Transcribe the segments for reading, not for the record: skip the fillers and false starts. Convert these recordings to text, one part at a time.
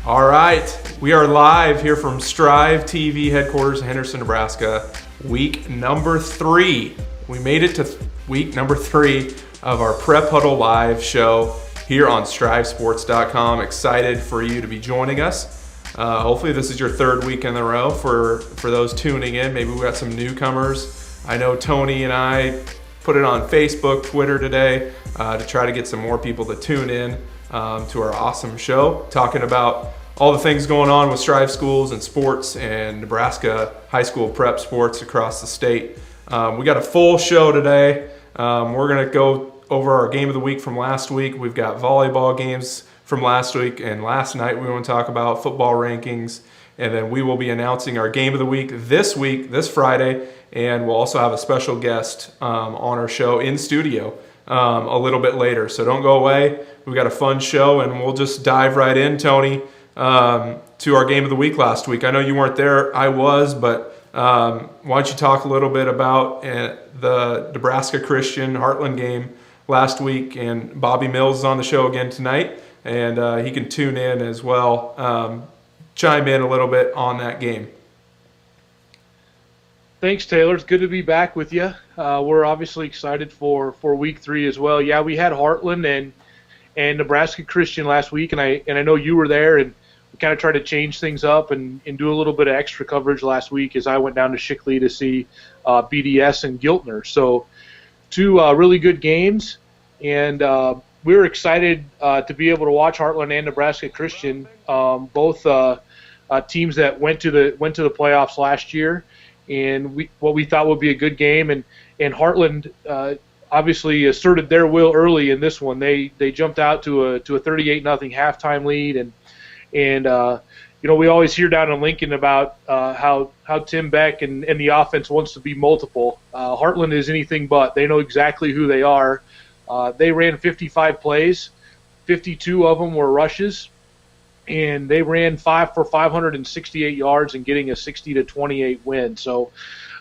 All right, we are live here from Striv TV headquarters in Henderson, Nebraska. Week number 3. We made it to week number 3 of our Prep Huddle live show here on StrivSports.com. Excited for you to be joining us. Hopefully this is your third week in a row for those tuning in. Maybe we got some newcomers. I know Tony and I put it on Facebook, Twitter today to try to get some more people to tune in to our awesome show, talking about all the things going on with Striv schools and sports and Nebraska high school prep sports across the state. We got a full show today. We're going to go over our game of the week from last week. We've got volleyball games from last week and last night. We want to talk about football rankings, and then we will be announcing our game of the week, this Friday, and we'll also have a special guest on our show in studio a little bit later. So don't go away. We've got a fun show, and we'll just dive right in, Tony, to our game of the week last week. I know you weren't there. I was, but why don't you talk a little bit about the Nebraska Christian Heartland game last week? And Bobby Mills is on the show again tonight, and he can tune in as well, chime in a little bit on that game. Thanks, Taylor. It's good to be back with you. We're obviously excited for week 3 as well. Yeah, we had Heartland and Nebraska Christian last week, and I know you were there, and we kind of tried to change things up and do a little bit of extra coverage last week as I went down to Shickley to see BDS and Giltner. So 2 really good games, and we were excited to be able to watch Heartland and Nebraska Christian, both teams that went to the playoffs last year, and what we thought would be a good game. And Heartland obviously asserted their will early in this one. They jumped out to a 38-0 halftime lead, and you know, we always hear down in Lincoln about how Tim Beck and the offense wants to be multiple. Heartland is anything but. They know exactly who they are. They ran 55 plays, 52 of them were rushes, and they ran 5 for 568 yards and getting a 60-28 win. So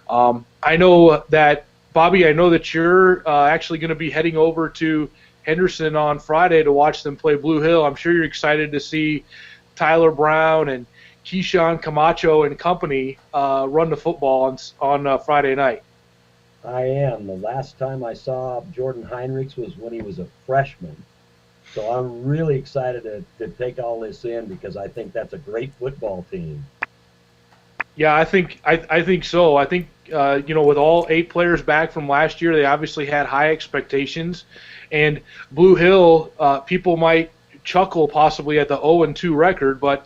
I know that, Bobby, I know that you're actually going to be heading over to Henderson on Friday to watch them play Blue Hill. I'm sure you're excited to see Tyler Brown and Keyshawn Camacho and company run the football on Friday night. I am. The last time I saw Jordan Heinrichs was when he was a freshman. So I'm really excited to take all this in because I think that's a great football team. Yeah, I think so. I think you know, with all 8 players back from last year, they obviously had high expectations. And Blue Hill, people might chuckle possibly at the 0-2 record, but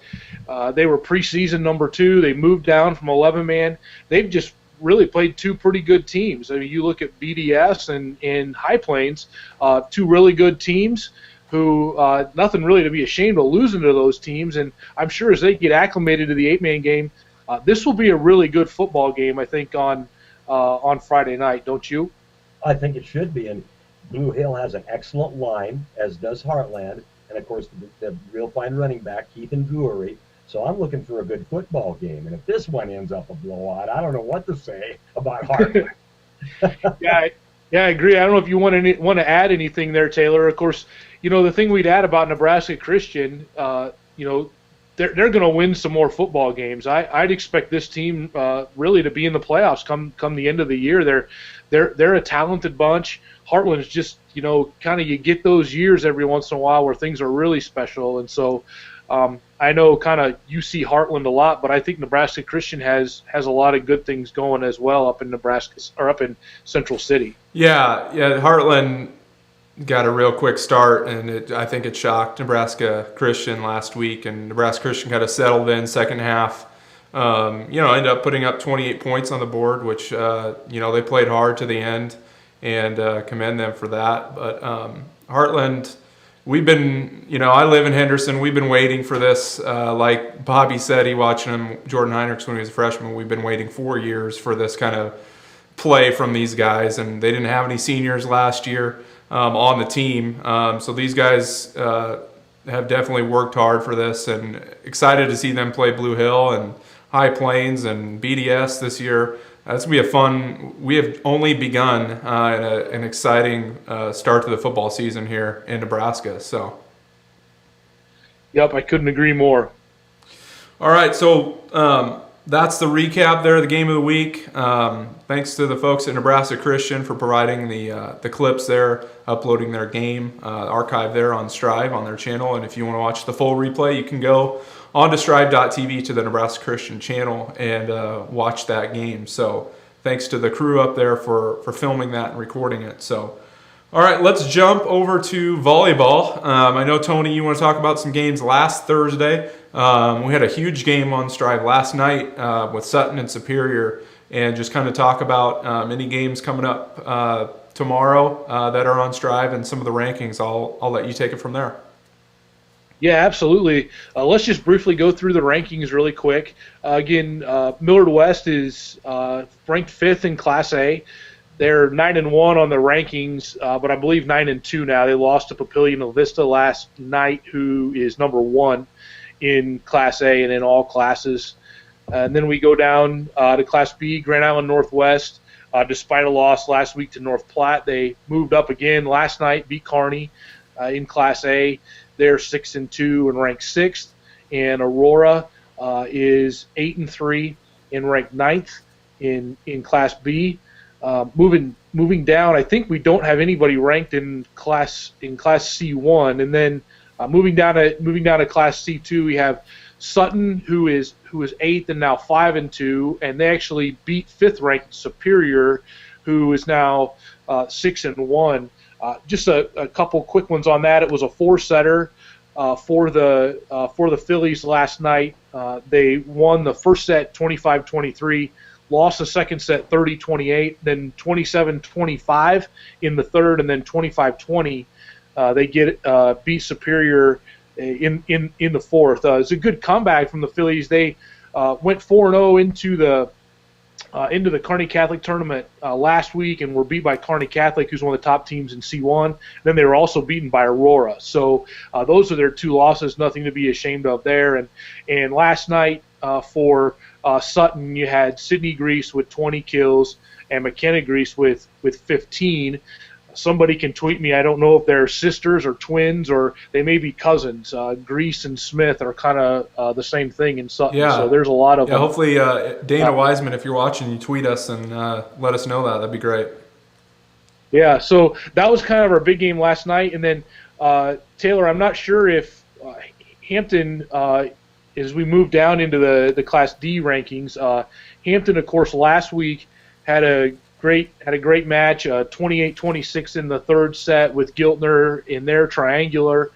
they were preseason number 2. They moved down from 11-man. They've just really played 2 pretty good teams. I mean, you look at BDS and High Plains, 2 really good teams who nothing really to be ashamed of losing to those teams. And I'm sure as they get acclimated to the 8-man game, this will be a really good football game, I think, on Friday night, don't you? I think it should be. And Blue Hill has an excellent line, as does Heartland, and, of course, the real fine running back, Keith Ngourie. So I'm looking for a good football game. And if this one ends up a blowout, I don't know what to say about Heartland. Yeah, I agree. I don't know if you want to add anything there, Taylor. Of course, you know, the thing we'd add about Nebraska Christian, you know, they're going to win some more football games. I'd expect this team really to be in the playoffs come the end of the year. They're a talented bunch. Heartland's just, you know, kind of you get those years every once in a while where things are really special. And so I know kind of you see Heartland a lot, but I think Nebraska Christian has a lot of good things going as well up in Nebraska or up in Central City. Yeah, Heartland got a real quick start, and I think it shocked Nebraska Christian last week, and Nebraska Christian kind of settled in second half. You know, ended up putting up 28 points on the board, which, you know, they played hard to the end, and commend them for that. But Heartland, we've been, you know, I live in Henderson. We've been waiting for this. Like Bobby said, he watching him, Jordan Heinrichs, when he was a freshman. We've been waiting 4 years for this kind of play from these guys, and they didn't have any seniors last year on the team. So these guys have definitely worked hard for this, and excited to see them play Blue Hill and High Plains and BDS this year. It's going to be a fun. We have only begun an exciting start to the football season here in Nebraska. So, yep, I couldn't agree more. All right, so that's the recap there, the game of the week. Thanks to the folks at Nebraska Christian for providing the clips there, uploading their game archive there on Striv on their channel. And if you want to watch the full replay, you can go on to strive.tv to the Nebraska Christian channel and watch that game. So thanks to the crew up there for filming that and recording it. So, all right, let's jump over to volleyball. I know, Tony, you want to talk about some games last Thursday. We had a huge game on Strive last night with Sutton and Superior, and just kind of talk about any games coming up tomorrow that are on Strive and some of the rankings. I'll let you take it from there. Yeah, absolutely. Let's just briefly go through the rankings really quick. Again, Millard West is ranked 5th in Class A. They're 9-1 on the rankings, but I believe 9-2 now. They lost to Papillion Vista last night, who is number 1 in Class A and in all classes. And then we go down to Class B, Grand Island Northwest. Despite a loss last week to North Platte, they moved up again last night, beat Kearney in Class A. They're 6-2 and ranked 6th. And Aurora is 8-3 and ranked 9th in Class B. Moving down, I think we don't have anybody ranked in Class C1, and then moving down to Class C2, we have Sutton, who is 8th and now 5-2, and they actually beat 5th ranked Superior, who is now 6-1. Just a couple quick ones on that. It was a 4-setter for the Phillies last night. They won the first set 25-23. Lost the second set 30-28, then 27-25 in the third, and then 25-20. They beat Superior in the fourth. It's a good comeback from the Phillies. They went 4-0 into the Kearney Catholic tournament last week and were beat by Kearney Catholic, who's one of the top teams in C1. Then they were also beaten by Aurora. So those are their 2 losses. Nothing to be ashamed of there. And last night for Sutton, you had Sydney Grease with 20 kills and McKenna Grease with 15. Somebody can tweet me. I don't know if they're sisters or twins or they may be cousins. Grease and Smith are kind of the same thing in Sutton. Yeah. So there's a lot of them. Hopefully Dana Wiseman, if you're watching, you tweet us and let us know that. That'd be great. Yeah, so that was kind of our big game last night. And then, Taylor, I'm not sure if Hampton, as we move down into the Class D rankings, Hampton, of course, last week had a great match, 28-26 in the third set with Giltner in their triangular,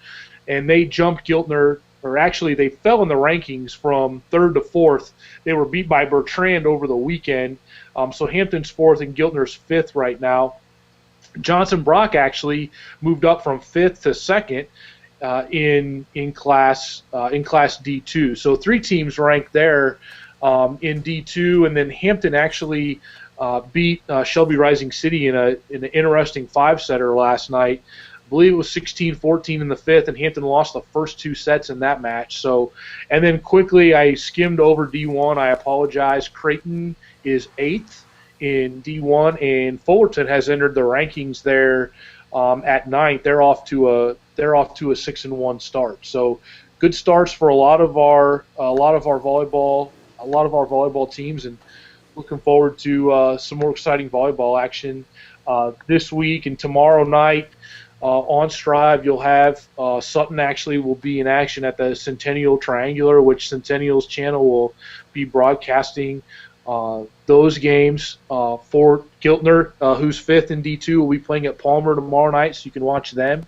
and they jumped Giltner, or actually they fell in the rankings from 3rd to 4th. They were beat by Bertrand over the weekend, so Hampton's 4th and Giltner's 5th right now. Johnson Brock actually moved up from 5th to 2nd in Class D2. So 3 teams ranked there in D2, and then Hampton actually beat Shelby Rising City in an interesting 5-setter last night. I believe it was 16-14 in the 5th, and Hampton lost the first 2 sets in that match. So, and then quickly I skimmed over D1. I apologize. Creighton is 8th in D1, and Fullerton has entered the rankings there at 9th. They're off to a 6-1 start. So, good starts for a lot of our volleyball teams, and looking forward to some more exciting volleyball action this week and tomorrow night on Strive. You'll have Sutton actually will be in action at the Centennial Triangular, which Centennial's channel will be broadcasting those games. For Giltner, who's 5th in D2, will be playing at Palmer tomorrow night, so you can watch them.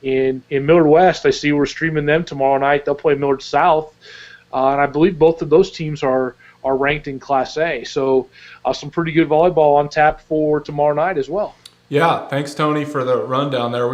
In Millard West, I see we're streaming them tomorrow night. They'll play Millard South, and I believe both of those teams are ranked in Class A. So some pretty good volleyball on tap for tomorrow night as well. Yeah, thanks, Tony, for the rundown there.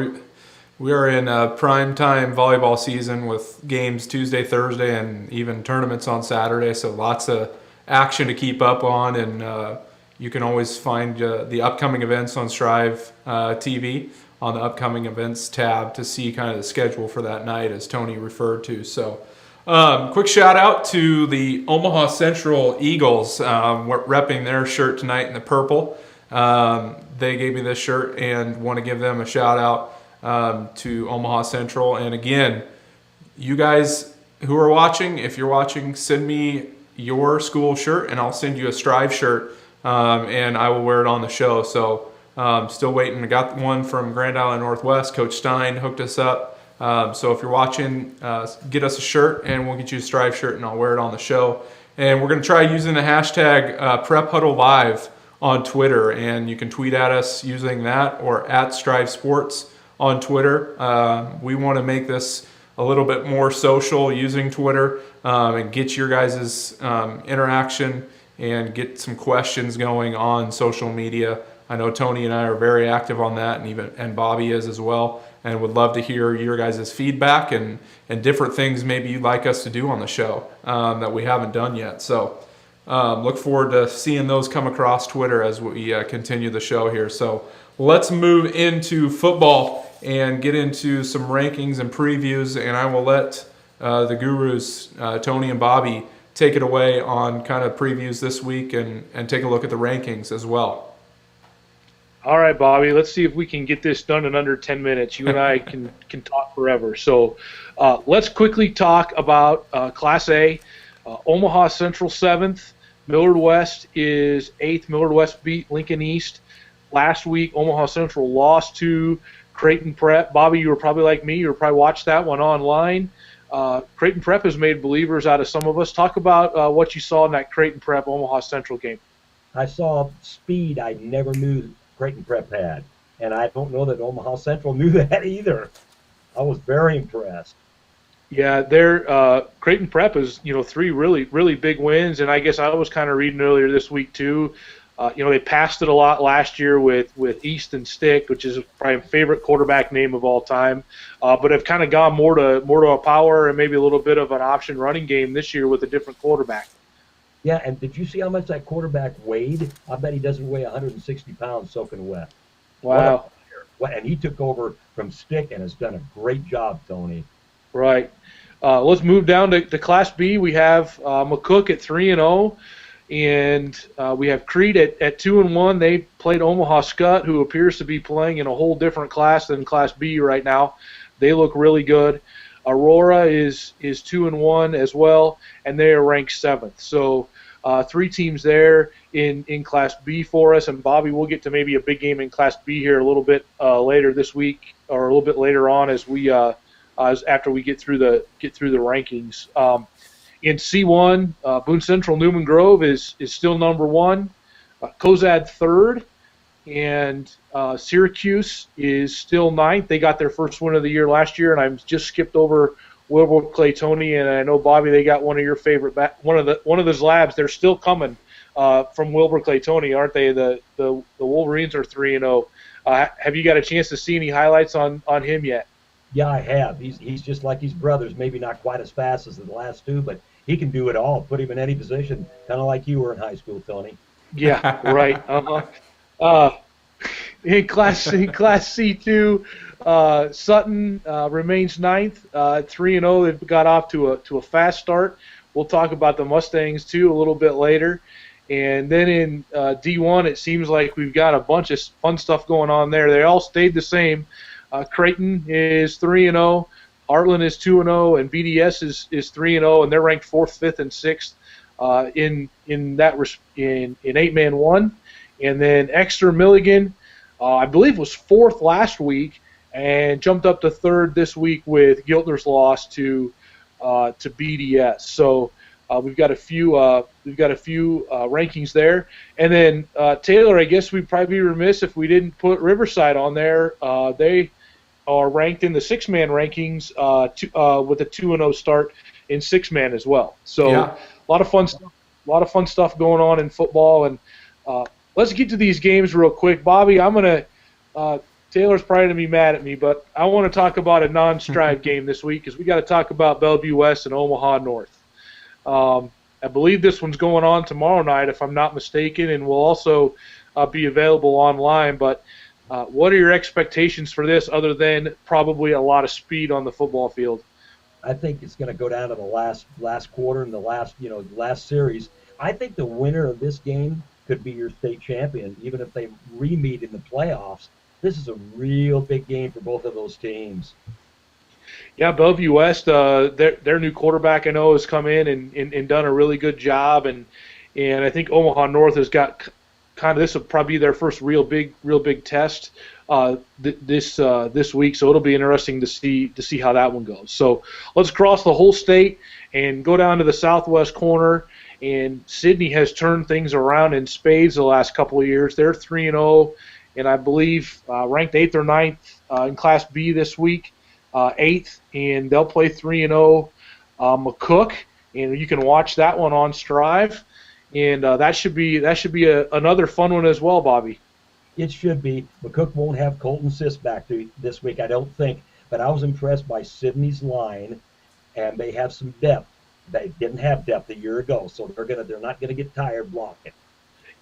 We are in prime time volleyball season with games Tuesday, Thursday, and even tournaments on Saturday. So lots of action to keep up on, and you can always find the upcoming events on Strive TV on the upcoming events tab to see kind of the schedule for that night, as Tony referred to. So quick shout out to the Omaha Central Eagles. We're repping their shirt tonight in the purple. They gave me this shirt and want to give them a shout out to Omaha Central. And again, you guys who are watching, if you're watching, send me your school shirt and I'll send you a Striv shirt, and I will wear it on the show. So still waiting. I got one from Grand Island Northwest. Coach Stein hooked us up. So if you're watching, get us a shirt and we'll get you a Striv shirt and I'll wear it on the show. And we're going to try using the hashtag Prep Huddle Live on Twitter, and you can tweet at us using that, or at Striv Sports on Twitter. We want to make this a little bit more social using Twitter, and get your guys' interaction and get some questions going on social media. I know Tony and I are very active on that, and Bobby is as well, and would love to hear your guys' feedback and different things maybe you'd like us to do on the show that we haven't done yet. So look forward to seeing those come across Twitter as we continue the show here. So let's move into football and get into some rankings and previews, and I will let the gurus, Tony and Bobby, take it away on kind of previews this week and take a look at the rankings as well. All right, Bobby, let's see if we can get this done in under 10 minutes. You and I can talk forever. So let's quickly talk about Class A. Omaha Central 7th. Millard West is 8th. Millard West beat Lincoln East. Last week, Omaha Central lost to Creighton Prep. Bobby, you were probably like me. You probably watched that one online. Creighton Prep has made believers out of some of us. Talk about what you saw in that Creighton Prep Omaha Central game. I saw speed I never knew Creighton Prep had, and I don't know that Omaha Central knew that either. I was very impressed. Yeah, their Creighton Prep is 3 really big wins, and I guess I was kind of reading earlier this week too. They passed it a lot last year with Easton Stick, which is probably my favorite quarterback name of all time, but have kind of gone more to a power and maybe a little bit of an option running game this year with a different quarterback. Yeah, and did you see how much that quarterback weighed? I bet he doesn't weigh 160 pounds soaking wet. Wow. And he took over from Stick and has done a great job, Tony. Right. Let's move down to Class B. We have McCook at 3-0, and we have Crete at 2-1. They played Omaha Skutt, who appears to be playing in a whole different class than Class B right now. They look really good. Aurora is 2-1 as well, and they are ranked 7th. So 3 teams there in Class B for us. And Bobby, we'll get to maybe a big game in Class B here a little bit later this week, or a little bit later on as we after we get through the rankings. In C1, Boone Central Newman Grove is still number 1, Cozad 3rd, and Syracuse is still 9th. They got their first win of the year last year, and I've just skipped over Wilbur Claytoni, and I know, Bobby, they got one of your favorite one of those labs. They're still coming from Wilbur Claytoni, aren't they? The Wolverines are 3-0. Have you got a chance to see any highlights on him yet? Yeah, I have. He's just like his brothers, maybe not quite as fast as the last 2, but he can do it all. Put him in any position, kind of like you were in high school, Tony. Yeah, right. In Class C2, Sutton remains 9th, 3-0. They've got off to a fast start. We'll talk about the Mustangs too a little bit later. And then in D1, it seems like we've got a bunch of fun stuff going on there. They all stayed the same. Creighton is 3-0, Heartland is 2-0, and BDS is 3-0, and they're ranked 4th, 5th, and 6th in 8-man 1. And then Exeter Milligan, I believe, was 4th last week and jumped up to 3rd this week with Giltner's loss to BDS. So we've got a few rankings there. And then Taylor, I guess we'd probably be remiss if we didn't put Riverside on there. They are ranked in the 6-man rankings with a 2-0 start in 6-man as well. So yeah. A lot of fun stuff going on in football. And let's get to these games real quick. Bobby, I'm going to Taylor's probably going to be mad at me, but I want to talk about a non-Striv game this week because we got to talk about Bellevue West and Omaha North. I believe this one's going on tomorrow night, if I'm not mistaken, and will also be available online. But what are your expectations for this, other than probably a lot of speed on the football field? I think it's going to go down to the last quarter and the last series. I think the winner of this game could be your state champion, even if they re-meet in the playoffs. This is a real big game for both of those teams. Yeah, Bellevue West, their new quarterback I know has come in and done a really good job, and I think Omaha North has got kind of, this will probably be their first real big test this week. So it'll be interesting to see how that one goes. So let's cross the whole state and go down to the southwest corner. And Sidney has turned things around in spades the last couple of years. They're 3-0, and I believe ranked 8th or 9th in Class B this week, 8th, and they'll play 3-0 McCook, and you can watch that one on Striv, and that should be another fun one as well, Bobby. It should be. McCook won't have Colton Sis back this week, I don't think, but I was impressed by Sidney's line, and they have some depth. They didn't have depth a year ago, so they're not gonna get tired blocking.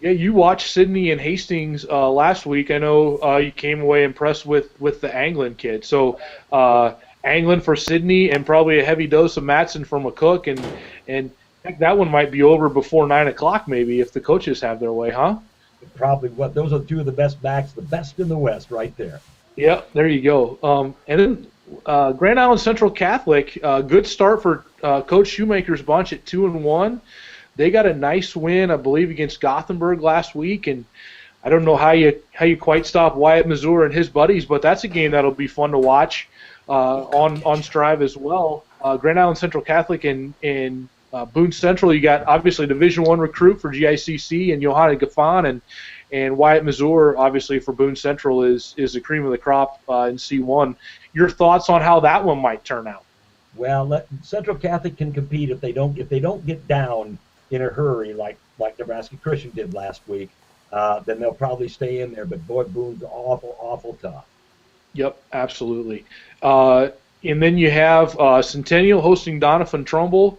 Yeah, you watched Sidney and Hastings last week. I know you came away impressed with the Anglin kid. So Anglin for Sidney and probably a heavy dose of Matson for McCook, and heck, that one might be over before 9 o'clock maybe if the coaches have their way, huh? Probably. Those are two of the best backs, the best in the West, right there. Yeah, there you go. And then Grand Island Central Catholic, good start for Coach Shoemaker's bunch at 2-1. They got a nice win, I believe, against Gothenburg last week, and I don't know how you quite stop Wyatt Mazur and his buddies, but that's a game that'll be fun to watch on Striv as well. Grand Island Central Catholic and Boone Central, you got obviously Division I recruit for GICC and Johanna Gaffan, and Wyatt Mazur, obviously for Boone Central, is the cream of the crop in C1. Your thoughts on how that one might turn out? Well, Central Catholic can compete if they don't get down in a hurry like Nebraska Christian did last week. Then they'll probably stay in there. But boy, Boone's awful tough. Yep, absolutely. And then you have Centennial hosting Doniphan Trumbull.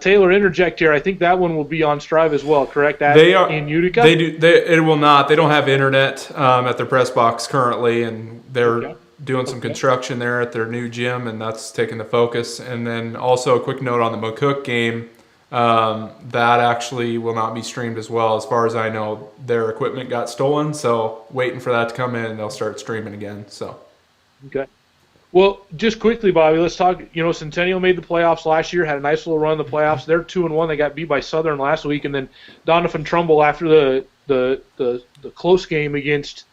Taylor, interject here. I think that one will be on Striv as well, correct? They are in Utica. They do. It will not. They don't have internet at their press box currently, and they're doing some construction there at their new gym, and that's taking the focus. And then also a quick note on the McCook game. That actually will not be streamed as well. As far as I know, their equipment got stolen, so waiting for that to come in, and they'll start streaming again. So, okay. Well, just quickly, Bobby, let's talk. Centennial made the playoffs last year, had a nice little run in the playoffs. They're 2-1. They got beat by Southern last week, and then Doniphan Trumbull after the close game against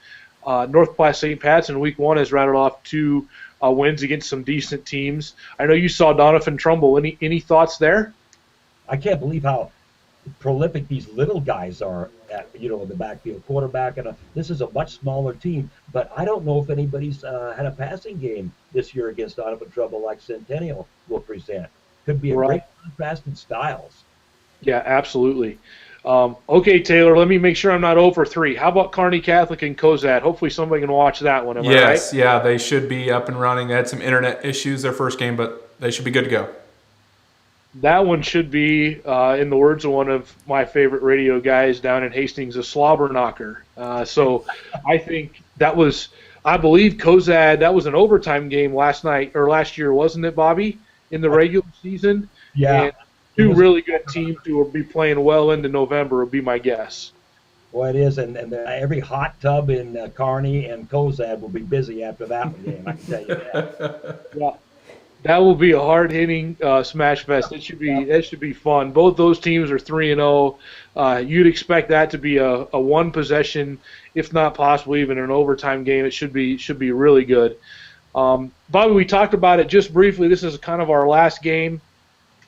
North Platte St. Pat's in Week 1 has rattled off 2 wins against some decent teams. I know you saw Doniphan Trumbull. Any thoughts there? I can't believe how prolific these little guys are in the backfield. Quarterback, and this is a much smaller team, but I don't know if anybody's had a passing game this year against Doniphan Trumbull like Centennial will present. Could be a great contrast in styles. Yeah, absolutely. Okay, Taylor, let me make sure I'm not 0 for 3. How about Kearney Catholic and Cozad? Hopefully somebody can watch that one. Am I right? Yes, yeah, they should be up and running. They had some internet issues their first game, but they should be good to go. That one should be, in the words of one of my favorite radio guys down in Hastings, a slobber knocker. So I think that was, I believe Cozad, that was an overtime game last year, wasn't it, Bobby, in the regular season? Yeah. And 2 really good teams who will be playing well into November would be my guess. Well, it is, and every hot tub in Kearney and Cozad will be busy after that one game, I can tell you that. Yeah. That will be a hard-hitting smash fest. That should be fun. Both those teams are 3-0. You'd expect that to be a one possession, if not possibly even an overtime game. It should be really good. Bobby, we talked about it just briefly. This is kind of our last game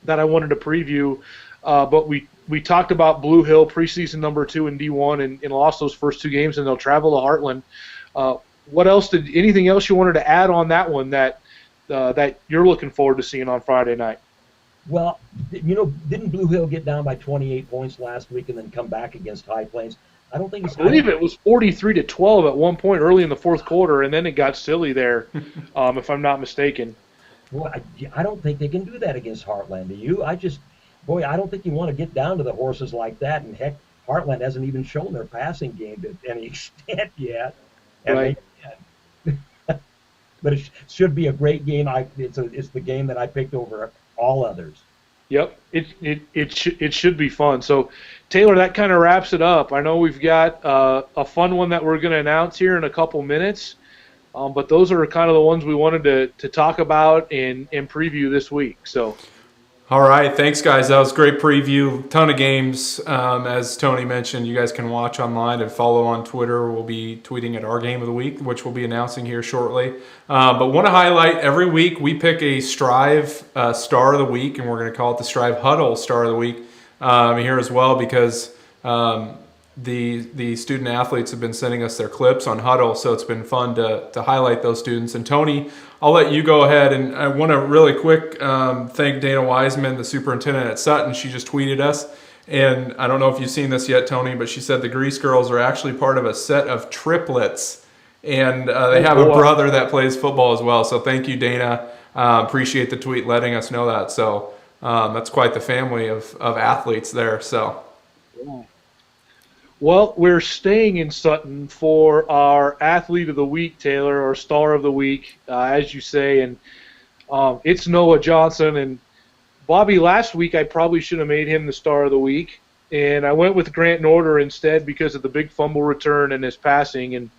that I wanted to preview, but we talked about Blue Hill preseason number 2 in D1 and lost those first 2 games, and they'll travel to Heartland. Anything else you wanted to add on that one that you're looking forward to seeing on Friday night? Well, didn't Blue Hill get down by 28 points last week and then come back against High Plains? I believe it was 43-12 at one point early in the fourth quarter, and then it got silly there, if I'm not mistaken. Well, I don't think they can do that against Heartland. Do you? I don't think you want to get down to the horses like that. And heck, Heartland hasn't even shown their passing game to any extent yet. Right. But it should be a great game. It's the game that I picked over all others. Yep, it should be fun. So, Taylor, that kind of wraps it up. I know we've got a fun one that we're going to announce here in a couple minutes. But those are kind of the ones we wanted to talk about and preview this week. So. All right, thanks, guys. That was a great preview. Ton of games. As Tony mentioned, you guys can watch online and follow on Twitter. We'll be tweeting at our game of the week, which we'll be announcing here shortly. But want to highlight, every week we pick a Striv Star of the Week, and we're going to call it the Striv Huddle Star of the Week here as well, because the student athletes have been sending us their clips on Huddle, so it's been fun to highlight those students. And Tony, I'll let you go ahead, and I want to really quick thank Dana Wiseman, the superintendent at Sutton. She just tweeted us, and I don't know if you've seen this yet, Tony, but she said the Grease Girls are actually part of a set of triplets, and they have a brother that plays football as well. So thank you, Dana. Appreciate the tweet letting us know that. So that's quite the family of athletes there. So. Well, we're staying in Sutton for our Athlete of the Week, Taylor, or Star of the Week, as you say, and it's Noah Johnson. And Bobby, last week I probably should have made him the Star of the Week, and I went with Grant Norder instead because of the big fumble return and his passing. And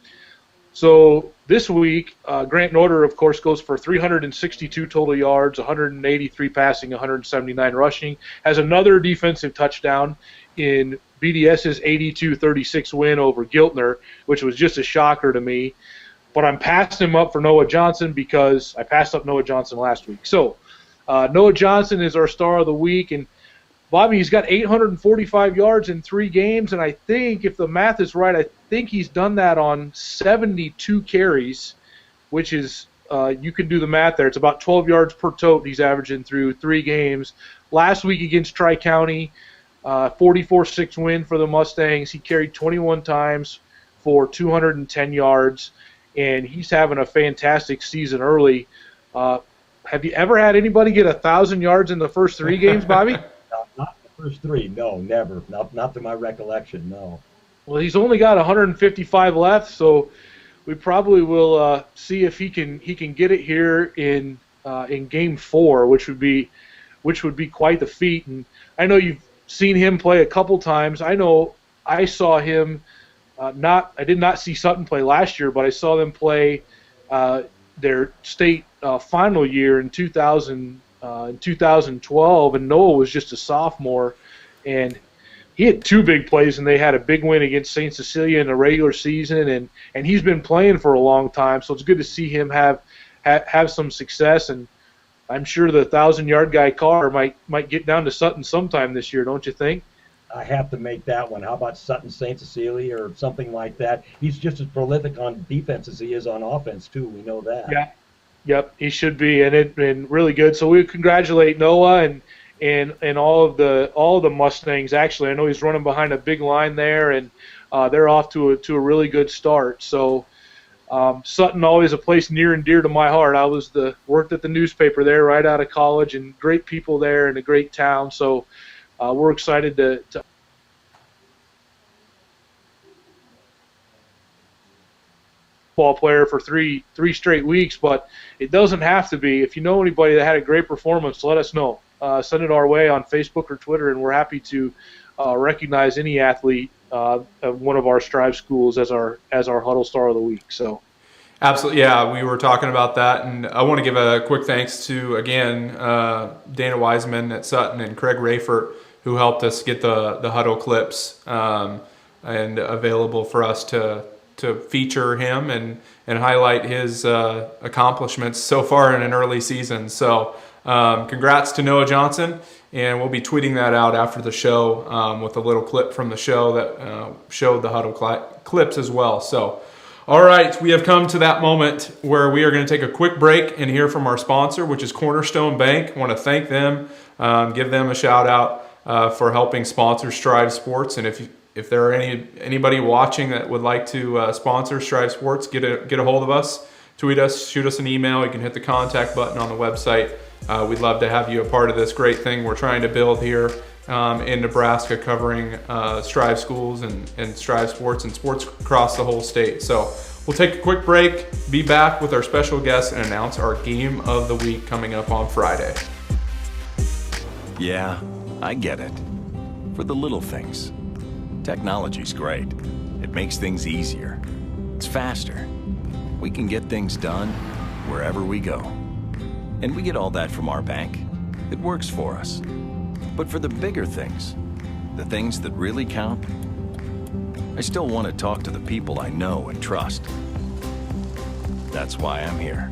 so this week, Grant Norder, of course, goes for 362 total yards, 183 passing, 179 rushing, has another defensive touchdown in BDS's 82-36 win over Giltner, which was just a shocker to me. But I'm passing him up for Noah Johnson because I passed up Noah Johnson last week. So Noah Johnson is our Star of the Week. And, Bobby, he's got 845 yards in 3 games, and I think, if the math is right, I think he's done that on 72 carries, which is, you can do the math there. It's about 12 yards per tote he's averaging through 3 games. Last week against Tri-County, 44-6 win for the Mustangs. He carried 21 times for 210 yards, and he's having a fantastic season early. Have you ever had anybody get 1,000 yards in the first 3 games, Bobby? Not the first 3, no, never. Not to my recollection, no. Well, he's only got 155 left, so we probably will see if he can get it here in Game 4, which would be quite the feat. And I know you've seen him play a couple times. I know I saw him I did not see Sutton play last year, but I saw them play their state final year in 2012, and Noah was just a sophomore, and he had 2 big plays, and they had a big win against St. Cecilia in the regular season, and he's been playing for a long time, so it's good to see him have some success. And I'm sure the 1,000-yard guy Carr might get down to Sutton sometime this year, don't you think? I have to make that one. How about Sutton St. Cecilia or something like that? He's just as prolific on defense as he is on offense, too. We know that. Yeah. Yep, he should be, and it's been really good. So we congratulate Noah and all of the Mustangs. Actually, I know he's running behind a big line there, and they're off to a really good start. So Sutton, always a place near and dear to my heart. I worked at the newspaper there right out of college, and great people there and a great town. So we're excited to ball player for three straight weeks, but it doesn't have to be. If you know anybody that had a great performance, let us know. Send it our way on Facebook or Twitter, and we're happy to recognize any athlete of one of our Strive schools as our Huddle Star of the Week. So, absolutely, yeah, we were talking about that, and I want to give a quick thanks to, again, Dana Wiseman at Sutton and Craig Rayford, who helped us get the Huddle clips and available for us to feature him and highlight his accomplishments so far in an early season. So congrats to Noah Johnson, and we'll be tweeting that out after the show with a little clip from the show that showed the Huddle clips as well. So, all right, we have come to that moment where we are going to take a quick break and hear from our sponsor, which is Cornerstone Bank. I want to thank them, give them a shout out for helping sponsor Strive Sports. And if there are anybody watching that would like to sponsor Strive Sports, get a hold of us, tweet us, shoot us an email. You can hit the contact button on the website. We'd love to have you a part of this great thing we're trying to build here in Nebraska, covering Strive schools and Strive Sports and sports across the whole state. So we'll take a quick break, be back with our special guest, and announce our game of the week coming up on Friday. Yeah, I get it. For the little things. Technology's great. It makes things easier. It's faster. we can get things done wherever we go. And we get all that from our bank. It works for us. But for the bigger things, the things that really count, I still want to talk to the people I know and trust. That's why I'm here.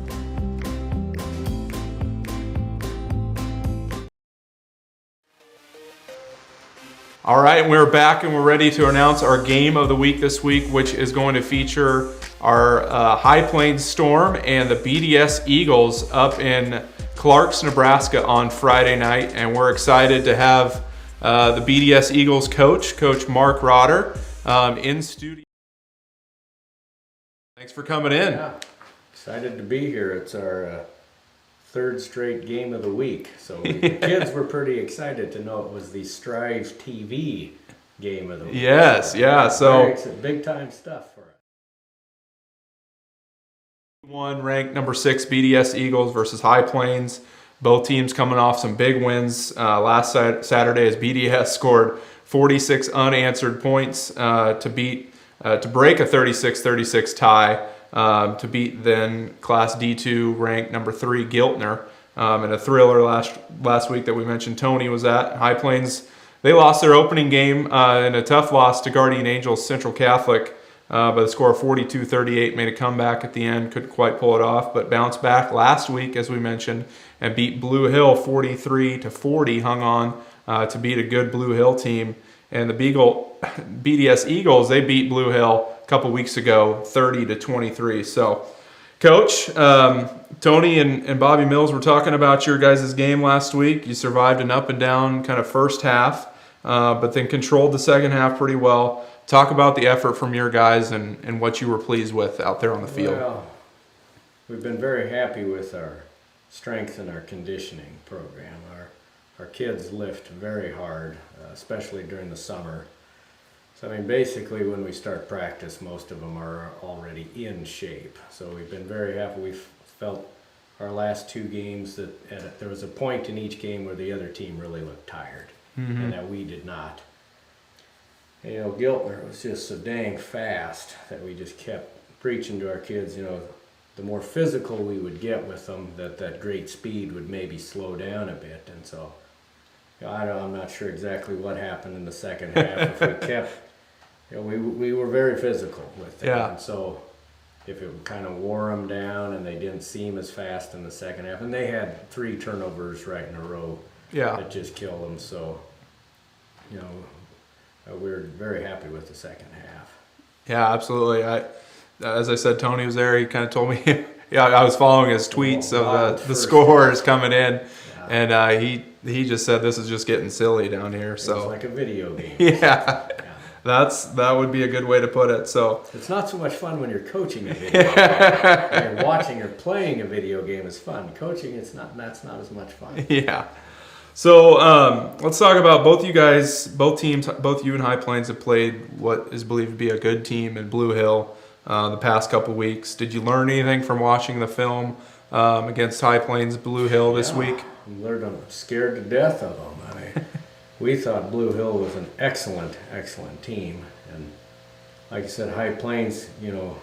All right, we're back and we're ready to announce our game of the week this week, which is going to feature our High Plains Storm and the BDS Eagles up in Clarks, Nebraska on Friday night. And we're excited to have the BDS Eagles Coach Mark Rotter, in studio. Thanks for coming in. Yeah, excited to be here. It's our third straight game of the week. So the kids were pretty excited to know it was the Striv TV game of the week. Yes, yeah. So big time stuff for us. One ranked number 6 BDS Eagles versus High Plains. Both teams coming off some big wins. Last Saturday, as BDS scored 46 unanswered points to break a 36-36 tie. To beat then Class D2 ranked number 3 Giltner in a thriller last week that we mentioned Tony was at. High Plains, they lost their opening game in a tough loss to Guardian Angels Central Catholic by the score of 42-38. Made a comeback at the end, couldn't quite pull it off, but bounced back last week, as we mentioned, and beat Blue Hill 43-40. Hung on to beat a good Blue Hill team. And the BDS Eagles, they beat Blue Hill a couple weeks ago, 30-23. So, Coach, Tony and Bobby Mills were talking about your guys' game last week. You survived an up and down kind of first half, but then controlled the second half pretty well. Talk about the effort from your guys and what you were pleased with out there on the field. Well, we've been very happy with our strength and our conditioning program. Our kids lift very hard, especially during the summer. So I mean, basically when we start practice, most of them are already in shape. So we've been very happy. We've felt our last 2 games that there was a point in each game where the other team really looked tired, and that we did not. You know, Giltner was just so dang fast that we just kept preaching to our kids, you know, the more physical we would get with them, that great speed would maybe slow down a bit. And so, you know, I'm not sure exactly what happened in the second half. If we kept, you know, we were very physical with it. Yeah. And so if it kind of wore them down and they didn't seem as fast in the second half, and they had 3 turnovers right in a row that just killed them. So, you know, we were very happy with the second half. Yeah, absolutely. As I said, Tony was there. He kind of told me, yeah, I was following his tweets of the scores coming in, and he just said this is just getting silly down here. So it's like a video game. Yeah. That would be a good way to put it. So it's not so much fun when you're coaching a video game. When you're watching or playing a video game is fun. Coaching, that's not as much fun. Yeah. So let's talk about both you guys, both teams, both you and High Plains have played what is believed to be a good team in Blue Hill the past couple weeks. Did you learn anything from watching the film against High Plains Blue Hill this week? We learned I'm scared to death of them. I mean, we thought Blue Hill was an excellent team, and like I said, High Plains, you know,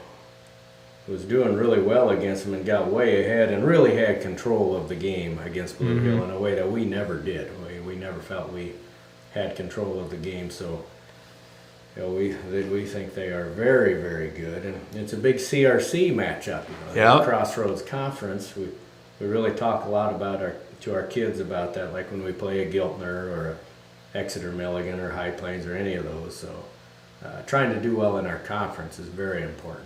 was doing really well against them and got way ahead and really had control of the game against Blue Hill in a way that we never did. We never felt we had control of the game. So, you know, we think they are very, very good, and it's a big CRC matchup. You know, Crossroads Conference. We really talk a lot about to our kids about that, like when we play a Giltner or a Exeter Milligan or High Plains or any of those. So, trying to do well in our conference is very important.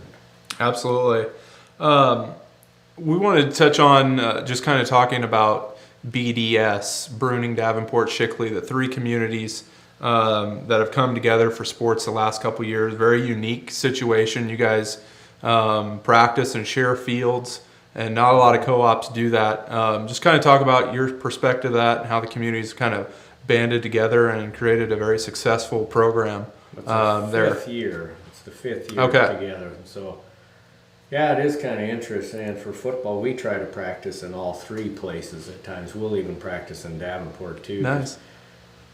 Absolutely. We wanted to touch on just kind of talking about BDS, Bruning, Davenport, Shickley, the 3 communities that have come together for sports the last couple years. Very unique situation. You guys practice and share fields, and not a lot of co-ops do that. Just kind of talk about your perspective of that and how the communities kind of banded together and created a very successful program. It's the 5th year. It's the 5th year together. So, yeah, it is kind of interesting. And for football, we try to practice in all 3 places at times. We'll even practice in Davenport too. Nice.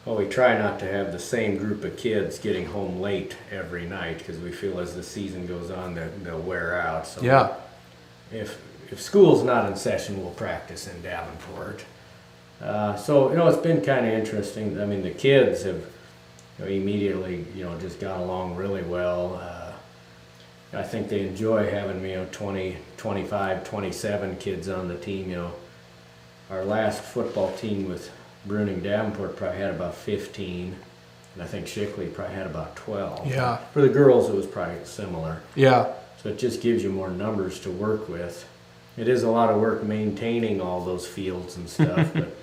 Well, we try not to have the same group of kids getting home late every night, because we feel as the season goes on that they'll wear out. So if school's not in session, we'll practice in Davenport. So, it's been kind of interesting. I mean, the kids have immediately, just got along really well. I think they enjoy having, 20, 25, 27 kids on the team. Our last football team with Bruning Davenport probably had about 15, and I think Shickley probably had about 12. Yeah. For the girls, it was probably similar. Yeah. So it just gives you more numbers to work with. It is a lot of work maintaining all those fields and stuff, but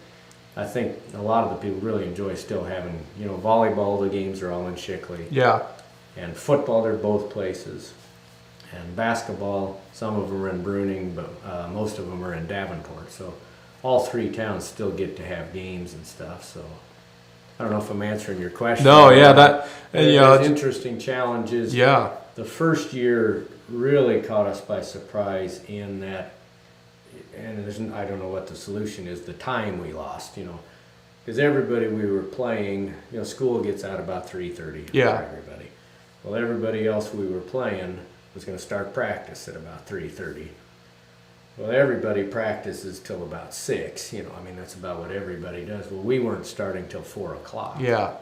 I think a lot of the people really enjoy still having, volleyball, the games are all in Shickley. Yeah. And football, they're both places. And basketball, some of them are in Bruning, but most of them are in Davenport. So all three towns still get to have games and stuff. So I don't know if I'm answering your question. No, yeah, there's interesting challenges. Yeah. The first year really caught us by surprise in that, and I don't know what the solution is, the time we lost, because everybody we were playing, school gets out about 3:30 for everybody. Well, everybody else we were playing was going to start practice at about 3:30. Well, everybody practices till about 6. That's about what everybody does. Well, we weren't starting till 4 o'clock. Yeah.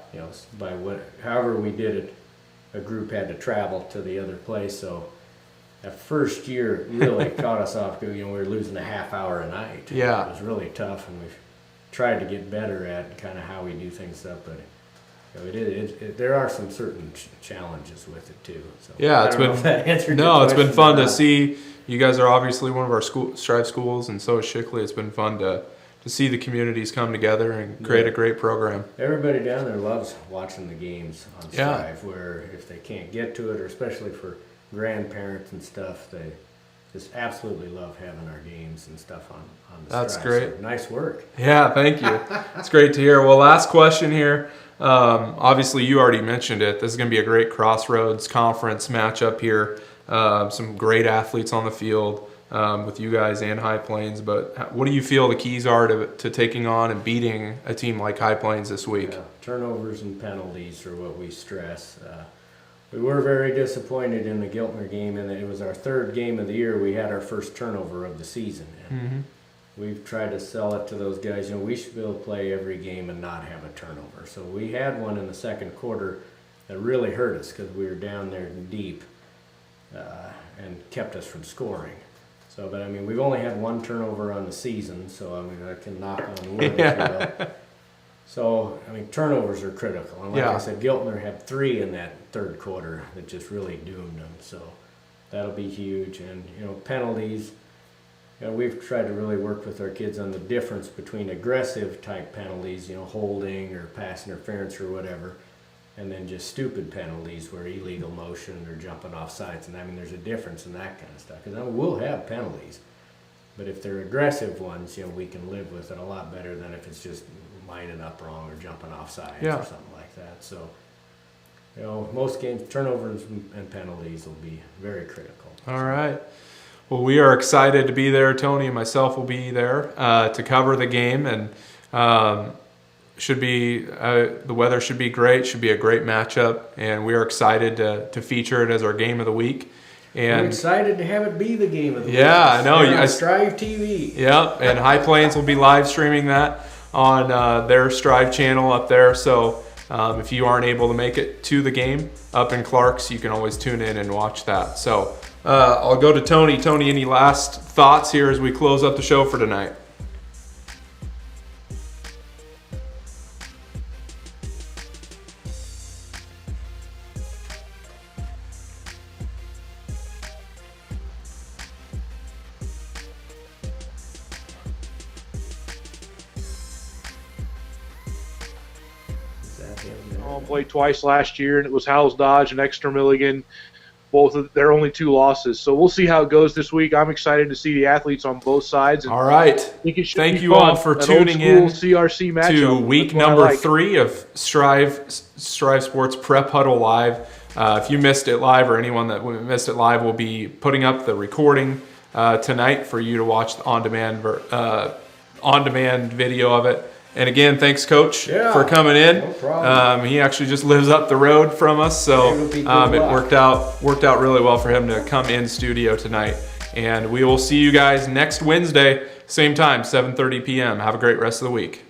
However we did it, a group had to travel to the other place. So that first year really caught us off. We were losing a half hour a night. Yeah. It was really tough, and we've tried to get better at kind of how we do things up, but there are some certain challenges with it too. So yeah, it's been fun to see. You guys are obviously one of our Strive schools, and so is Shickley. It's been fun to see the communities come together and create a great program. Everybody down there loves watching the games on Strive, where if they can't get to it, or especially for grandparents and stuff, they just absolutely love having our games and stuff on the That's Strive. great. So nice work. Yeah, thank you. It's great to hear. Well, last question here. Obviously, you already mentioned it. This is going to be a great Crossroads Conference matchup here. Some great athletes on the field with you guys and High Plains. But what do you feel the keys are to taking on and beating a team like High Plains this week? Turnovers and penalties are what we stress. We were very disappointed in the Giltner game, and it was our third game of the year. We had our first turnover of the season. And we've tried to sell it to those guys. We should be able to play every game and not have a turnover. So we had one in the second quarter that really hurt us because we were down there deep and kept us from scoring. So, but we've only had one turnover on the season, so I can knock on wood if you will. So, turnovers are critical. And like I said, Giltner had 3 in that third quarter that just really doomed them. So that'll be huge. And, penalties, we've tried to really work with our kids on the difference between aggressive type penalties, holding or pass interference or whatever, and then just stupid penalties where illegal motion or jumping off sides. And there's a difference in that kind of stuff. Because we'll have penalties. But if they're aggressive ones, we can live with it a lot better than if it's just lining up wrong or jumping off sides or something like that. So, most games, turnovers and penalties will be very critical. All right. Well, we are excited to be there. Tony and myself will be there to cover the game, and should be the weather should be great. Should be a great matchup, and we are excited to feature it as our game of the week. And I'm excited to have it be the game of the week. Yeah, I know. On Strive TV. Yep, and High Plains will be live streaming that on their Strive channel up there. So if you aren't able to make it to the game up in Clarks, you can always tune in and watch that. So I'll go to Tony. Tony, any last thoughts here as we close up the show for tonight? Played twice last year, and it was Howells Dodge and Exeter Milligan, both of their only 2 losses. So we'll see how it goes this week. I'm excited to see the athlits on both sides. All right. Thank you all for tuning in CRC matchup to week number 3 of Strive Sports Prep Huddle Live. If you missed it live, or anyone that missed it live, we'll be putting up the recording tonight for you to watch the on-demand video of it. And again, thanks, Coach, for coming in. No problem. He actually just lives up the road from us, so it worked out really well for him to come in studio tonight And we will see you guys next Wednesday, same time, 7:30 p.m. Have a great rest of the week.